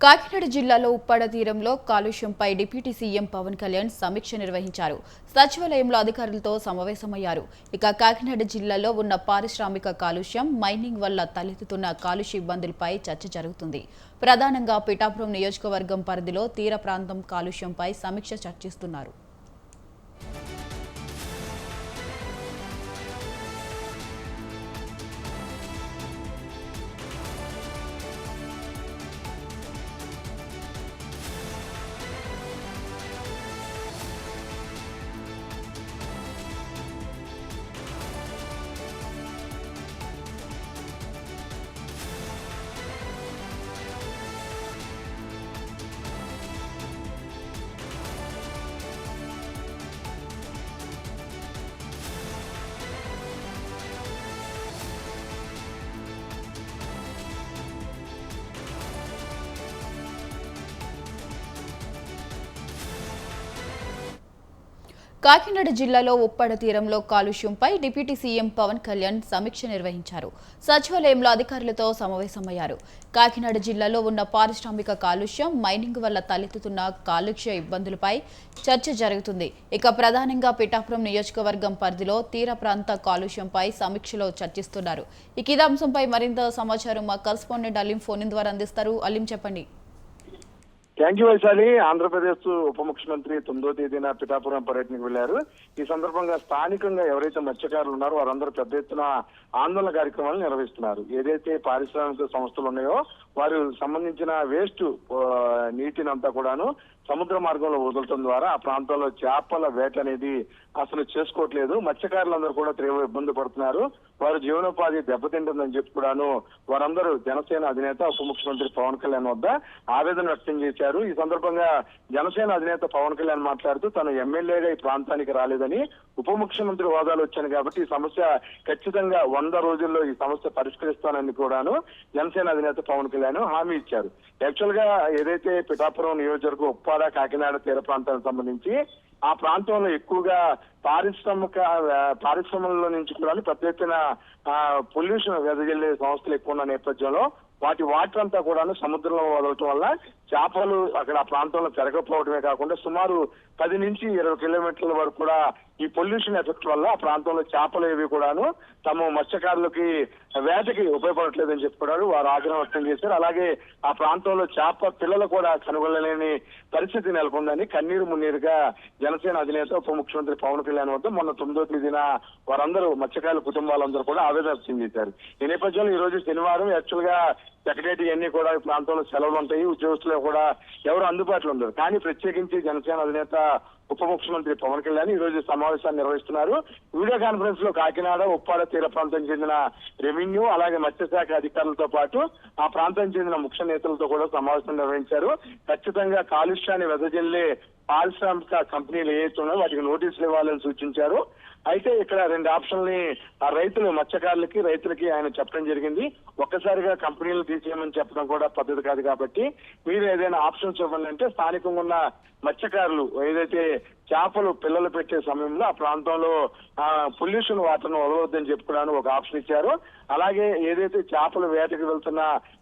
కాకినాడ జిల్లాలో ఉప్పాడ తీరంలో కాలుష్యంపై deputy CM Pawan Kalyan సమీక్ష నిర్వహించారు. సచివాలయంలో అధికారులతో సమావేశమయ్యారు. ఇక కాకినాడ జిల్లాలో ఉన్న పారిశ్రామిక కాలుష్యం, మైనింగ్ వల్ల తలెత్తుతున్న కాలుష్య ఇబ్బందులపై చర్చ జరుగుతుంది. ప్రధానంగా పిఠాపురం నియోజకవర్గం పరిధిలో తీర ప్రాంతం కాలుష్యంపై సమీక్ష చర్చిస్తున్నారు. కాకినాడ జిల్లాలో ఉప్పాడ తీరంలో కాలుష్యంపై డిప్యూటీ సీఎం పవన్ కళ్యాణ్ సమీక్ష నిర్వహించారు. సచివాలయంలో అధికారులతో సమావేశమయ్యారు. కాకినాడ జిల్లాలో ఉన్న పారిశ్రామిక కాలుష్యం, మైనింగ్ వల్ల తలెత్తుతున్న కాలుష్య ఇబ్బందులపై చర్చ జరుగుతుంది. ఇక ప్రధానంగా పిఠాపురం నియోజకవర్గం పరిధిలో తీర ప్రాంత కాలుష్యంపై సమీక్షలో చర్చిస్తున్నారు. ఇక ఇదే అంశంపై మరింత సమాచారం మా కరెస్పాండెంట్ అలీం ఫోన్ ద్వారా అందిస్తారు. అలీం, చెప్పండి. Thank you Vaishali. ఆంధ్రప్రదేశ్ ఉప ముఖ్యమంత్రి 9వ తేదీన పిఠాపురం పర్యటనకు వెళ్లారు. ఈ సందర్భంగా స్థానికంగా ఎవరైతే మత్స్యకారులు ఉన్నారో వారందరూ పెద్ద ఎత్తున ఆందోళన కార్యక్రమాలు నిర్వహిస్తున్నారు. ఏదైతే పారిశ్రామిక సంస్థలు ఉన్నాయో వారు సంబంధించిన వేస్ట్ నీటిని అంతా కూడాను సముద్ర మార్గంలో వదలటం ద్వారా ఆ ప్రాంతంలో చేపల వేట అనేది అసలు చేసుకోవట్లేదు. మత్స్యకారులందరూ కూడా తీవ్ర ఇబ్బంది పడుతున్నారు. వారి జీవనోపాధి దెబ్బతింటుందని చెప్పి కూడాను వారందరూ జనసేన అధినేత ఉప ముఖ్యమంత్రి పవన్ కళ్యాణ్ వద్ద ఆవేదన వ్యక్తం చేశారు. ఈ సందర్భంగా జనసేన అధినేత పవన్ కళ్యాణ్ మాట్లాడుతూ తను ఎమ్మెల్యేగా ఈ ప్రాంతానికి రాలేదని, ఉప ముఖ్యమంత్రి హోదాలో వచ్చాను కాబట్టి ఈ సమస్య ఖచ్చితంగా 100 రోజుల్లో ఈ సమస్య పరిష్కరిస్తానని కూడాను జనసేన అధినేత పవన్ కళ్యాణ్ హామీ ఇచ్చారు. యాక్చువల్ గా ఏదైతే పిఠాపురం నియోజకవర్గం ఉప్పాడ, కాకినాడ తీర ప్రాంతానికి సంబంధించి ఆ ప్రాంతంలో ఎక్కువగా పారిశ్రమల నుంచి కూడా పెద్ద ఎత్తున పొల్యూషన్ వెదజల్లే సంస్థలు ఎక్కువ ఉన్న నేపథ్యంలో వాటి వాటర్ అంతా కూడా సముద్రంలో వదలటం వల్ల చేపలు అక్కడ ఆ ప్రాంతంలో పెరగకపోవడమే కాకుండా సుమారు 10 నుంచి 20 కిలోమీటర్ల వరకు కూడా ఈ పొల్యూషన్ ఎఫెక్ట్ వల్ల ఆ ప్రాంతంలో చేపలు ఏవి కూడాను తమ మత్స్యకారులకి వేటకి ఉపయోగపడట్లేదని చెప్పుకున్నారు. వారు ఆగ్రహం వ్యక్తం చేశారు. అలాగే ఆ ప్రాంతంలో చేప పిల్లలు కూడా కనుగొనలేని పరిస్థితి నెలకొందని కన్నీరు మున్నీరుగా జనసేన అధినేత ఉప ముఖ్యమంత్రి పవన్ కళ్యాణ్ వద్ద మొన్న 9వ తేదీన వారందరూ మత్స్యకారుల కుటుంబాలందరూ కూడా ఆవేదన వ్యక్తం చేశారు. ఈ నేపథ్యంలో ఈ రోజు శనివారం యాక్చువల్ గా సెక్రటరీ అన్ని కూడా ఈ ప్రాంతంలో సెలవులు ఉంటాయి. ఉద్యోగస్తులు కూడా ఎవరు అందుబాటులో ఉండరు. కానీ ప్రత్యేకించి జనసేన అధినేత ఉప ముఖ్యమంత్రి పవన్ కళ్యాణ్ ఈ రోజు సమావేశాన్ని నిర్వహిస్తున్నారు. వీడియో కాన్ఫరెన్స్ లో కాకినాడ, ఉప్పాడ తీర ప్రాంతం చెందిన రెవెన్యూ అలాగే మత్స్యశాఖ అధికారులతో పాటు ఆ ప్రాంతం చెందిన ముఖ్య నేతలతో కూడా సమావేశం నిర్వహించారు. ఖచ్చితంగా కాలుష్యాన్ని వెదజల్లే పారిశ్రామిక కంపెనీలు ఏవైతే ఉన్నాయో వాటికి నోటీసులు ఇవ్వాలని సూచించారు. అయితే ఇక్కడ 2 ఆప్షన్లని రైతులు, రైతులకి ఆయన చెప్పడం జరిగింది. ఒక్కసారిగా కంపెనీలు తీసేయమని చెప్పడం కూడా పద్ధతి కాదు కాబట్టి మీరు ఏదైనా ఆప్షన్స్ ఇవ్వండి అంటే స్థానికంగా ఉన్న మత్స్యకారులు ఏదైతే చేపలు పిల్లలు పెట్టే సమయంలో ఆ ప్రాంతంలో పొల్యూషన్ వాటర్ను వదలవద్దని చెప్పుకోవడానికి ఒక ఆప్షన్ ఇచ్చారు. అలాగే ఏదైతే చేపలు వేటకి వెళ్తున్న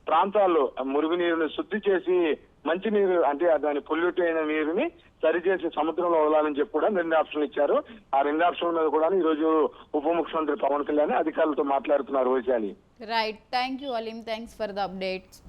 ప్రాంతాల్లో మురుగునీరుని శుద్ధి చేసి మంచినీరు అంటే దాని పొల్యూట్ అయిన నీరుని సరిచేసి సముద్రంలో వదలాలని చెప్పి కూడా 2 ఆప్షన్లు ఇచ్చారు. ఆ 2 ఆప్షన్ల మీద కూడా ఈ రోజు ఉప ముఖ్యమంత్రి పవన్ కళ్యాణ్ అధికారులతో మాట్లాడుతున్నారు. Vaishali. Right, thank you Aleem, thanks for the updates.